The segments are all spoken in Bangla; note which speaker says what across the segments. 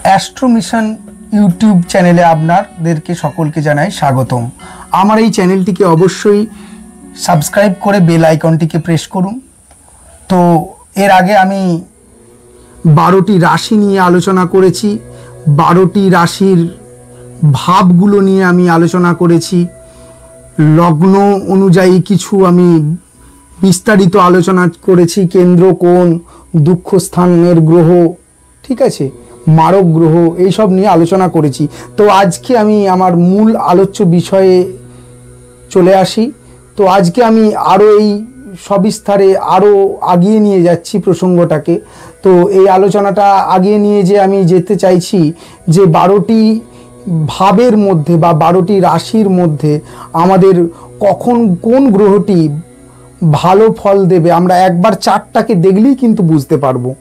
Speaker 1: অ্যাস্ট্রো মিশন ইউটিউব চ্যানেলে আপনাদেরকে সকলকে জানাই স্বাগতম। আমার এই চ্যানেলটিকে অবশ্যই সাবস্ক্রাইব করে বেল আইকনটিকে প্রেস করুন। তো এর আগে আমি 12টি রাশি নিয়ে আলোচনা করেছি, 12টি রাশির ভাবগুলো নিয়ে আমি আলোচনা করেছি, লগ্ন অনুযায়ী কিছু আমি বিস্তারিত আলোচনা করেছি, কেন্দ্র কোণ, দুঃখ স্থানের গ্রহ, ঠিক আছে, মারক গ্রহ, এইসব নিয়ে আলোচনা করেছি। তো আজকে আমি আমার মূল আলোচ্য বিষয়ে চলে আসি। তো আজকে আমি আরও এই সবিস্তারে আরও আগিয়ে নিয়ে যাচ্ছি প্রসঙ্গটাকে। তো এই আলোচনাটা আগিয়ে নিয়ে যে আমি যেতে চাইছি যে 12টি ভাবের মধ্যে বা 12টি রাশির মধ্যে আমাদের কখন কোন গ্রহটি ভালো ফল দেবে আমরা একবার চার্টটাকে দেখলেই কিন্তু বুঝতে পারবো।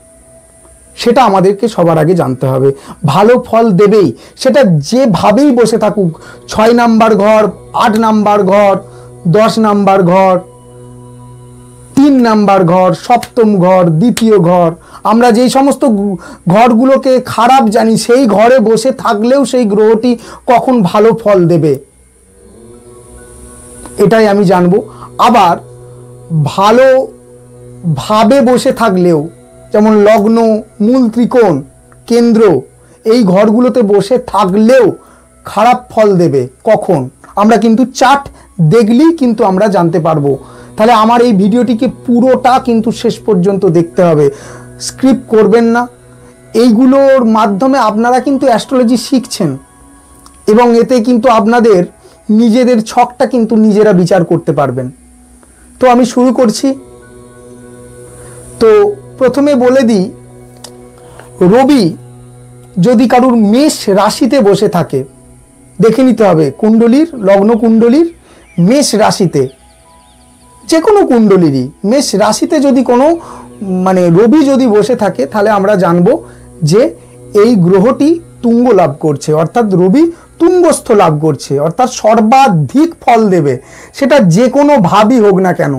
Speaker 1: সেটা আমাদেরকে সবার আগে জানতে হবে। ভালো ফল দেবেই, সেটা যেভাবেই বসে থাকুক, 6 নাম্বার ঘর, 8 নাম্বার ঘর, 10 নাম্বার ঘর, 3 নাম্বার ঘর, সপ্তম ঘর, দ্বিতীয় ঘর, আমরা যেই সমস্ত ঘরগুলোকে খারাপ জানি সেই ঘরে বসে থাকলেও সেই গ্রহটি কখন ভালো ফল দেবে এটাই আমি জানবো। আবার ভালো ভাবে বসে থাকলেও, যেমন লগ্ন, মূল ত্রিকোণ, কেন্দ্র, এই ঘরগুলোতে বসে থাকলেও খারাপ ফল দেবে কখন আমরা কিন্তু চার্ট দেখলেই কিন্তু আমরা জানতে পারবো। তাহলে আমার এই ভিডিওটিকে পুরোটা কিন্তু শেষ পর্যন্ত দেখতে হবে, স্ক্রিপ্ট করবেন না। এইগুলোর মাধ্যমে আপনারা কিন্তু অ্যাস্ট্রোলজি শিখছেন এবং এতে কিন্তু আপনাদের নিজেদের ছকটা কিন্তু নিজেরা বিচার করতে পারবেন। তো আমি শুরু করছি। তো প্রথমে বলে দিই, রবি যদি কারুর মেষ রাশিতে বসে থাকে, দেখে নিতে হবে কুণ্ডলীর, লগ্ন কুণ্ডলীর মেষ রাশিতে, যে কোনো কুণ্ডলীরই মেষ রাশিতে যদি কোনো রবি যদি বসে থাকে, তাহলে আমরা জানবো যে এই গ্রহটি তুঙ্গ লাভ করছে, অর্থাৎ রবি তুঙ্গস্থ লাভ করছে, অর্থাৎ সর্বাধিক ফল দেবে। সেটা যে কোনো ভাবই হোক না কেন।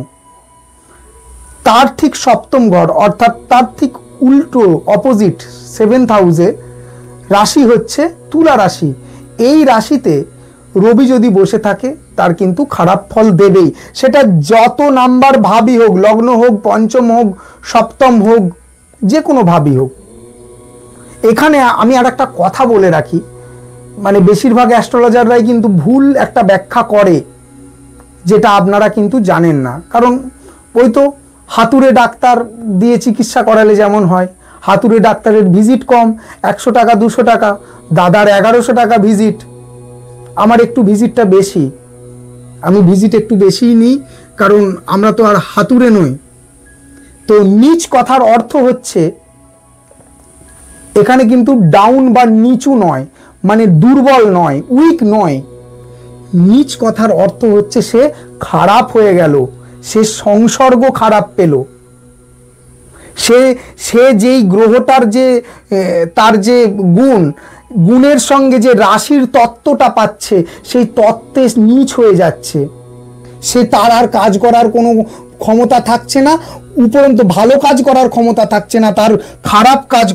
Speaker 1: তার ঠিক সপ্তম ঘর, অর্থাৎ তার ঠিক উল্টো অপোজিট 7th হাউসে রাশি হচ্ছে তুলা রাশি। এই রাশিতে রবি যদি বসে থাকে তার কিন্তু খারাপ ফল দেবেই, সেটা যত নাম্বার ভাবই হোক, লগ্ন হোক, পঞ্চম হোক, সপ্তম হোক, যে কোনো ভাবই হোক। এখানে আমি আর একটা কথা বলে রাখি, বেশিরভাগ অ্যাস্ট্রোলজাররাই কিন্তু ভুল একটা ব্যাখ্যা করে, যেটা আপনারা কিন্তু জানেন না। কারণ ওই তো হাতুড়ে ডাক্তার দিয়ে চিকিৎসা করালে যেমন হয়, হাতুড়ে ডাক্তারের ভিজিট কম, 100 টাকা 200 টাকা, দাদার 1100 টাকা ভিজিট, আমার একটু ভিজিটটা বেশি, আমি ভিজিট একটু বেশিই নিই, কারণ আমরা তো আর হাতুড়ে নই। তো নিচ কথার অর্থ হচ্ছে এখানে কিন্তু ডাউন বা নিচু নয়, দুর্বল নয়, উইক নয়। নিচ কথার অর্থ হচ্ছে সে খারাপ হয়ে গেল, সে সংসর্গ খারাপ পেল, সে যেই গ্রহটার যে তার যে গুণের সঙ্গে যে রাশির তত্ত্বটা পাচ্ছে, সেই তত্ত্বে নিচ হয়ে যাচ্ছে, সে তার আর কাজ করার কোনো ক্ষমতা থাকছে না, উপরন্তু ভালো কাজ করার ক্ষমতা থাকছে না, তার খারাপ কাজ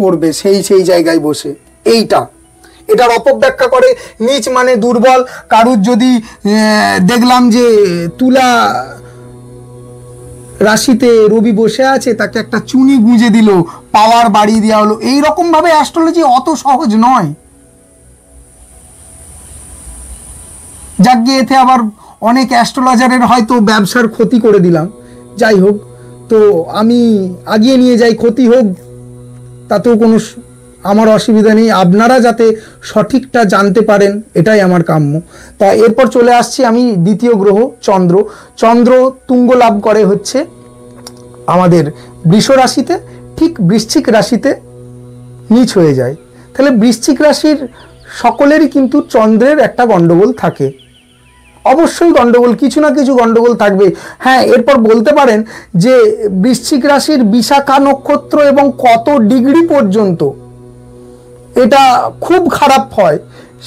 Speaker 1: করবে সেই জায়গায় বসে। এটার অপব্যাখ্যা করে নিচ মানে দুর্বল। কারুর যদি দেখলাম যে তুলা রাশিতে রবি বসে আছে, তাকে একটা চুনি গুঁজে দিল, পাওয়ার বাড়িয়ে দেওয়া হলো, এইরকম ভাবে অ্যাস্ট্রোলজি অত সহজ নয়। যাকে এতে আবার অনেক অ্যাস্ট্রোলজারের হয়তো ব্যবসার ক্ষতি করে দিলাম, যাই হোক, তো আমি আগিয়ে নিয়ে যাই, ক্ষতি হোক তাতেও কোনো আমার অসুবিধা নেই, আপনারা যাতে সঠিকটা জানতে পারেন এটাই আমার কাম্য। তা এরপর চলে আসছি আমি দ্বিতীয় গ্রহ চন্দ্র। চন্দ্র তুঙ্গ লাভ করে হচ্ছে আমাদের বৃষ রাশিতে, ঠিক বৃশ্চিক রাশিতে নিচ হয়ে যায়। তাহলে বৃশ্চিক রাশির সকলেরই কিন্তু চন্দ্রের একটা গন্ডগোল থাকে, অবশ্যই গন্ডগোল, কিছু না কিছু গন্ডগোল থাকবে। হ্যাঁ, এরপর বলতে পারেন যে বৃশ্চিক রাশির বিশাখা নক্ষত্র এবং কত ডিগ্রি পর্যন্ত এটা খুব খারাপ হয়,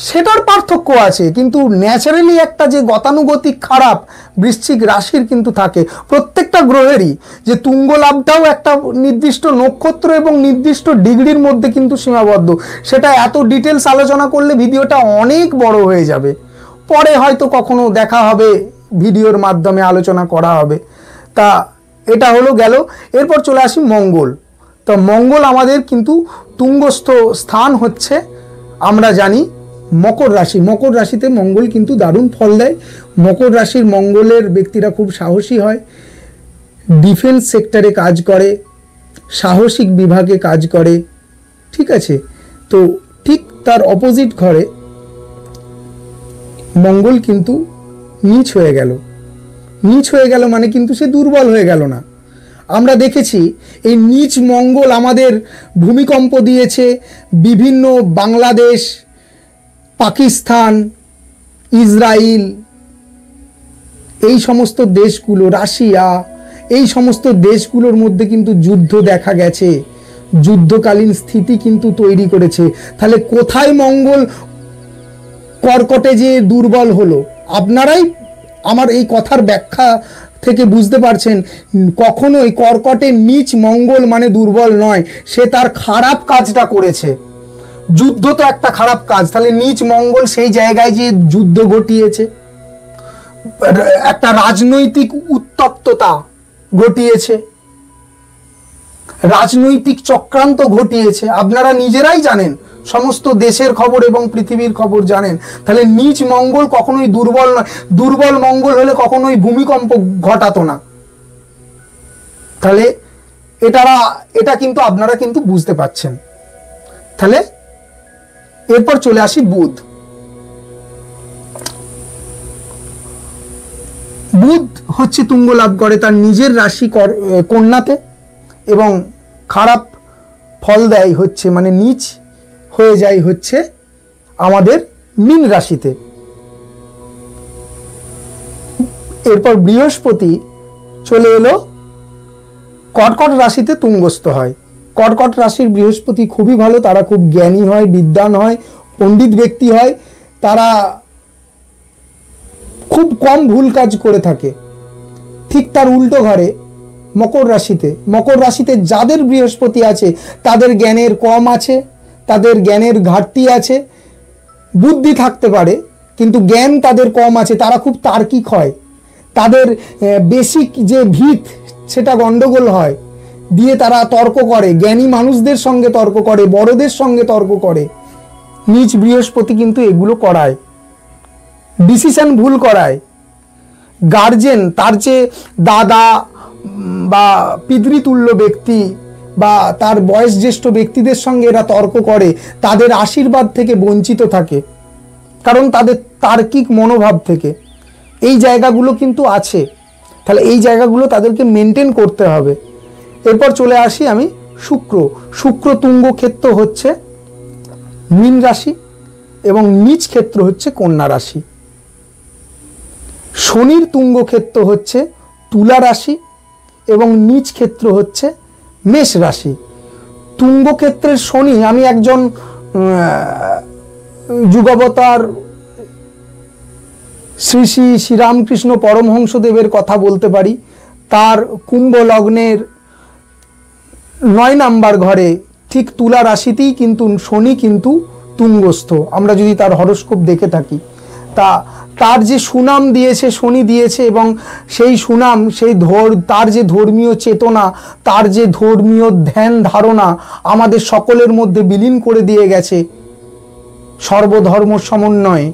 Speaker 1: সেটার পার্থক্য আছে, কিন্তু ন্যাচারালি একটা যে গতানুগতিক খারাপ বৃশ্চিক রাশির কিন্তু থাকে প্রত্যেকটা গ্রহেরই, যে তুঙ্গ লাভটাও একটা নির্দিষ্ট নক্ষত্র এবং নির্দিষ্ট ডিগ্রির মধ্যে কিন্তু সীমাবদ্ধ। সেটা এত ডিটেলস আলোচনা করলে ভিডিওটা অনেক বড় হয়ে যাবে, পরে হয়তো কখনো দেখা হবে, ভিডিওর মাধ্যমে আলোচনা করা হবে। তা এটা হলো গেল। এরপর চলে আসি মঙ্গল। তো মঙ্গল আমাদের কিন্তু তুঙ্গস্থ স্থান হচ্ছে আমরা জানি মকর রাশি। মকর রাশিতে মঙ্গল কিন্তু দারুণ ফল দেয়। মকর রাশির মঙ্গলের ব্যক্তিরা খুব সাহসী হয়, ডিফেন্স সেক্টরে কাজ করে, সাহসিক বিভাগে কাজ করে, ঠিক আছে। তো ঠিক তার অপোজিট ঘরে মঙ্গল কিন্তু নীচ হয়ে গেল। নীচ হয়ে গেল মানে কিন্তু সে দুর্বল হয়ে গেল না। আমরা দেখেছি এই নীচ মঙ্গল আমাদের ভূমিকম্প দিয়েছে, বিভিন্ন বাংলাদেশ, পাকিস্তান, ইসরায়েল, এই সমস্ত দেশগুলো, রাশিয়া, এই সমস্ত দেশগুলোর মধ্যে কিন্তু যুদ্ধ দেখা গেছে, যুদ্ধকালীন স্থিতি কিন্তু তৈরি করেছে। তাহলে কোথায় মঙ্গল কর্কটে যে দুর্বল হলো? আপনারাই আমার এই কথার ব্যাখ্যা থেকে বুঝতে পারছেন, কখনোই কর্কটের নীচ মঙ্গল মানে দুর্বল নয়, সে তার খারাপ কাজটা করেছে। যুদ্ধ তো একটা খারাপ কাজ, তাহলে নীচ মঙ্গল সেই জায়গায় যে যুদ্ধ ঘটিয়েছে, একটা রাজনৈতিক উত্তপ্ততা ঘটিয়েছে, রাজনৈতিক চক্রান্ত ঘটিয়েছে। আপনারা নিজেরাই জানেন, সমস্ত দেশের খবর এবং পৃথিবীর খবর জানেন। তাহলে নীচ মঙ্গল কখনোই দুর্বল নয়। দুর্বল মঙ্গল হলে কখনোই ভূমিকম্প ঘটাতো না। তাহলে এটা কিন্তু আপনারা কিন্তু বুঝতে পারছেন। তাহলে এরপর চলে আসি বুধ। বুধ হচ্ছে তুঙ্গ লাভ করে তার নিজের রাশি কন্যাতে, এবং খারাপ ফল দেয় হচ্ছে মানে নীচ হয়ে যায় হচ্ছে আমাদের মীন রাশিতে। এরপর বৃহস্পতি চলে এলো কর্কট রাশিতে তুঙ্গস্থ হয়। কর্কট রাশির বৃহস্পতি খুবই ভালো, তারা খুব জ্ঞানী হয়, বিদ্বান হয়, পণ্ডিত ব্যক্তি হয়, তারা খুব কম ভুল কাজ করে থাকে। ঠিক তার উল্টো ঘরে মকর রাশিতে যাদের বৃহস্পতি আছে তাদের জ্ঞানের কম আছে, তাদের জ্ঞানের ঘাটতি আছে, বুদ্ধি থাকতে পারে কিন্তু জ্ঞান তাদের কম আছে, তারা খুব তার্কিক হয়, তাদের বেসিক যে ভিত সেটা গন্ডগোল হয়, দিয়ে তারা তর্ক করে, জ্ঞানী মানুষদের সঙ্গে তর্ক করে, বড়দের সঙ্গে তর্ক করে। নিজ বৃহস্পতি কিন্তু এগুলো করায়, ডিসিশন ভুল করায়। গার্জেন, তার যে দাদা বা পিতৃতুল্য ব্যক্তি বা তার বয়স জ্যেষ্ঠ ব্যক্তিদের সঙ্গে এরা তর্ক করে, তাদের আশীর্বাদ থেকে বঞ্চিত থাকে, কারণ তাদের তার্কিক মনোভাব থেকে। এই জায়গাগুলো কিন্তু আছে, তাহলে এই জায়গাগুলো তাদেরকে মেনটেন করতে হবে। এরপর চলে আসি আমি শুক্র তুঙ্গ ক্ষেত্র হচ্ছে মীন রাশি এবং নিজ ক্ষেত্র হচ্ছে কন্যা রাশি। শনির তুঙ্গ ক্ষেত্র হচ্ছে তুলা রাশি এবং নিজ ক্ষেত্র হচ্ছে মেষ রাশি। তুঙ্গ ক্ষেত্রের শনি, আমি একজন যুগাবতার শ্রী শ্রী শ্রীরামকৃষ্ণ পরমহংসদেবের কথা বলতে পারি। তার কুম্ভ লগ্নের 9 নাম্বার ঘরে ঠিক তুলা রাশিতেই কিন্তু শনি কিন্তু তুঙ্গস্থ। আমরা যদি তার হরস্কোপ দেখে থাকি, তার যে সুনাম দিয়েছে শনি দিয়েছে, এবং সেই সুনাম, তার যে ধর্মীয় চেতনা, তার যে ধর্মীয় ধ্যান ধারণা আমাদের সকলের মধ্যে বিলীন করে দিয়ে গেছে সর্বধর্ম সমন্বয়ে।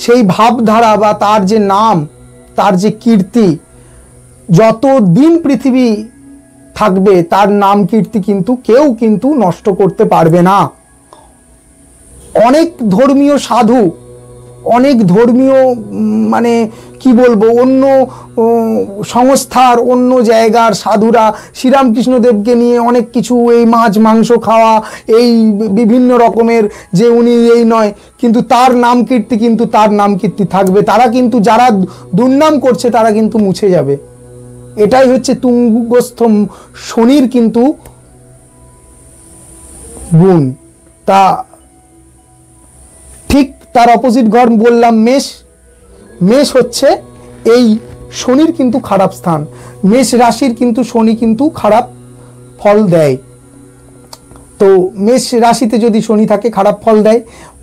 Speaker 1: সেই ভাবধারা বা তার যে নাম, তার যে কীর্তি, যত দিন পৃথিবী থাকবে তার নাম কীর্তি কিন্তু কেউ কিন্তু নষ্ট করতে পারবে না। অনেক ধর্মীয় সাধু, অনেক ধর্মীয় মানে কি বলবো, অন্য সংস্থার অন্য জায়গার সাধুরা শ্রীরামকৃষ্ণদেবকে নিয়ে অনেক কিছু, এই মাছ মাংস খাওয়া, এই বিভিন্ন রকমের, যে উনি এই নয়, কিন্তু তার নাম কীর্তি থাকবে। তারা কিন্তু যারা দুর্নাম করছে তারা কিন্তু মুছে যাবে। এটাই হচ্ছে তুঙ্গস্থ শনির কিন্তু গুণ। তা তার অপোজিট ঘর বললাম মেষ। মেষ হচ্ছে এই শনির কিন্তু খারাপ স্থান, মেষ রাশির কিন্তু শনি কিন্তু খারাপ ফল দেয়। তো মেষ রাশিতে যদি শনি থাকে খারাপ ফল দেয়।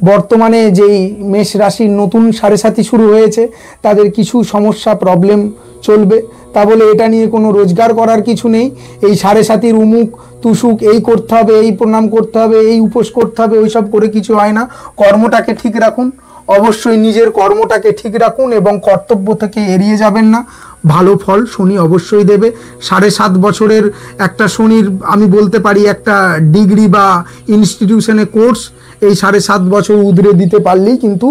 Speaker 1: বর্তমানে যেই মেষ রাশির নতুন সাড়ে সাথী শুরু হয়েছে তাদের কিছু সমস্যা প্রবলেম চলবে, তা বলে এটা নিয়ে কোনো রোজগার করার কিছু নেই। এই সাড়ে সাথীর উমুক তুসুক এই করতে হবে, এই প্রণাম করতে হবে, এই উপোস করতে হবে, ওইসব করে কিছু হয় না। কর্মটাকে ঠিক রাখুন, অবশ্যই নিজের কর্মটাকে ঠিক রাখুন এবং কর্তব্য থেকে এড়িয়ে যাবেন না। ভালো ফল শনি অবশ্যই দেবে। 7.5 বছরের একটা শনির আমি বলতে পারি একটা ডিগ্রি বা ইনস্টিটিউশনে কোর্স এই 7.5 বছর উধরে দিতে পারলেই কিন্তু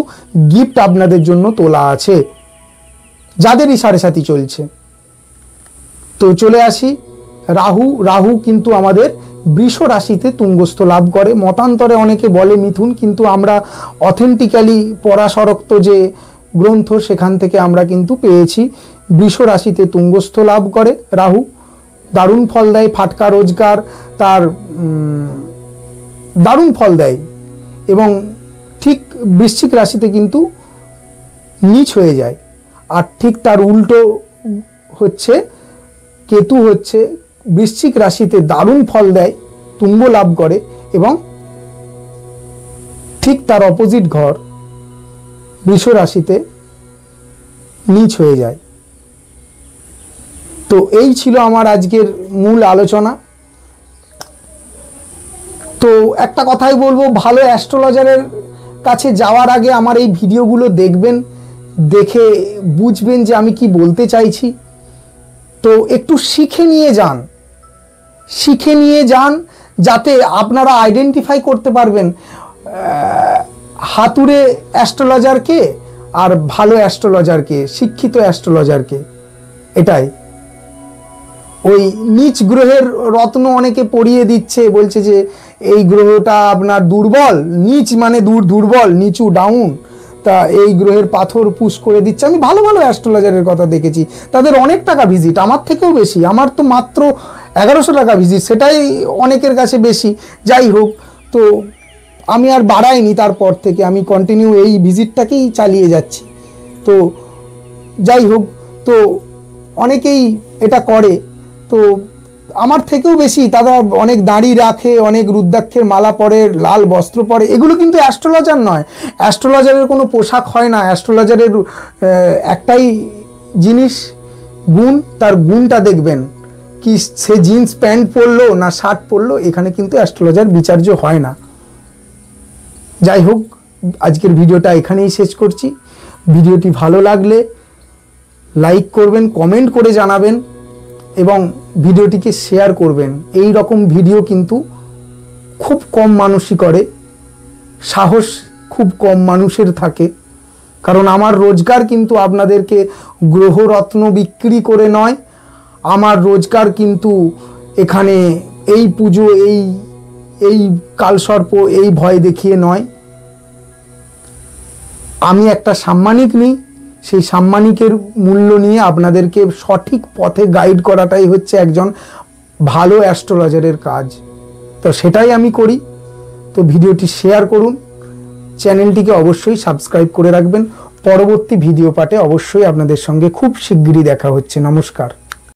Speaker 1: গিফট আপনাদের জন্য তোলা আছে, যাদেরই 7.5 চলছে। তো চলে আসি রাহু। রাহু কিন্তু আমাদের বৃষ রাশিতে তুঙ্গস্থ লাভ করে। মতান্তরে অনেকে বলে মিথুন, কিন্তু আমরা অথেন্টিক্যালি পরাশরক্ত যে গ্রন্থ সেখান থেকে আমরা কিন্তু পেয়েছি বৃষ রাশিতে তুঙ্গস্থ লাভ করে রাহু। দারুণ ফল দেয়, ফাটকা রোজগার তার দারুণ ফল দেয়। এবং ঠিক বৃশ্চিক রাশিতে কিন্তু নীচ হয়ে যায়। আর ঠিক তার উল্টো হচ্ছে কেতু হচ্ছে বৃশ্চিক রাশিতে দারুণ ফল দেয়, তুঙ্গ লাভ করে, এবং ঠিক তার অপোজিট ঘর বৃষ রাশিতে নীচ হয়ে যায়। তো এই ছিল আমার আজকের মূল আলোচনা। তো একটা কথাই বলবো, ভালো অ্যাস্ট্রোলজারের কাছে যাওয়ার আগে আমার এই ভিডিওগুলো দেখবেন, দেখে বুঝবেন যে আমি কি বলতে চাইছি। তো একটু শিখে নিয়ে যান যাতে আপনারা আইডেন্টিফাই করতে পারবেন হাতুড়ে অ্যাস্ট্রোলজারকে আর ভালো অ্যাস্ট্রোলজারকে, শিক্ষিত অ্যাস্ট্রোলজারকে। এটাই। ওই নিচ গ্রহের রত্ন অনেকে পড়িয়ে দিচ্ছে, বলছে যে এই গ্রহটা আপনার দুর্বল, নিচ মানে দুর্বল, নিচু ডাউন, তা এই গ্রহের পাথর পুশ করে দিচ্ছে। আমি ভালো ভালো অ্যাস্ট্রোলজারের কথা দেখেছি, তাদের অনেক টাকা ভিজিট, আমার থেকেও বেশি। আমার তো মাত্র 1100 টাকা ভিজিট, সেটাই অনেকের কাছে বেশি। যাই হোক, তো আমি আর বাড়াইনি, তারপর থেকে আমি কন্টিনিউ এই ভিজিটটাকেই চালিয়ে যাচ্ছি। তো যাই হোক, তো অনেকেই এটা করে, তো আমার থেকেও বেশি তারা অনেক দাড়ি রাখে, অনেক রুদ্রাক্ষের মালা পরে, লাল বস্ত্র পরে। এগুলো কিন্তু অ্যাস্ট্রোলজার নয়, অ্যাস্ট্রোলজারের কোনো পোশাক হয় না। অ্যাস্ট্রোলজারের একটাই জিনিস গুণ, তার গুণটা দেখবেন, কি সে জিন্স প্যান্ট পরলো না শার্ট পরলো, এখানে কিন্তু অ্যাস্ট্রোলজার বিচার্য হয় না। যাই হোক, আজকের ভিডিওটা এখানেই শেষ করছি। ভিডিওটি ভালো লাগলে লাইক করবেন, কমেন্ট করে জানাবেন এবং ভিডিওটিকে শেয়ার করবেন। এই রকম ভিডিও কিন্তু খুব কম মানুষই করে, সাহস খুব কম মানুষের থাকে। কারণ আমার রোজগার কিন্তু আপনাদেরকে গ্রহরত্ন বিক্রি করে নয়, আমার রোজগার কিন্তু এখানে এই পুজো, এই কালসর্প, এই ভয় দেখিয়ে নয়। আমি একটা সাম্মানিক নিই, সেই সাম্মানিকের মূল্য নিয়ে আপনাদেরকে সঠিক পথে গাইড করাটাই হচ্ছে একজন ভালো অ্যাস্ট্রোলজারের কাজ। তো সেটাই আমি করি। তো ভিডিওটি শেয়ার করুন, চ্যানেলটিকে অবশ্যই সাবস্ক্রাইব করে রাখবেন। পরবর্তী ভিডিও পার্টে অবশ্যই আপনাদের সঙ্গে খুব শিগগিরই দেখা হচ্ছে। নমস্কার।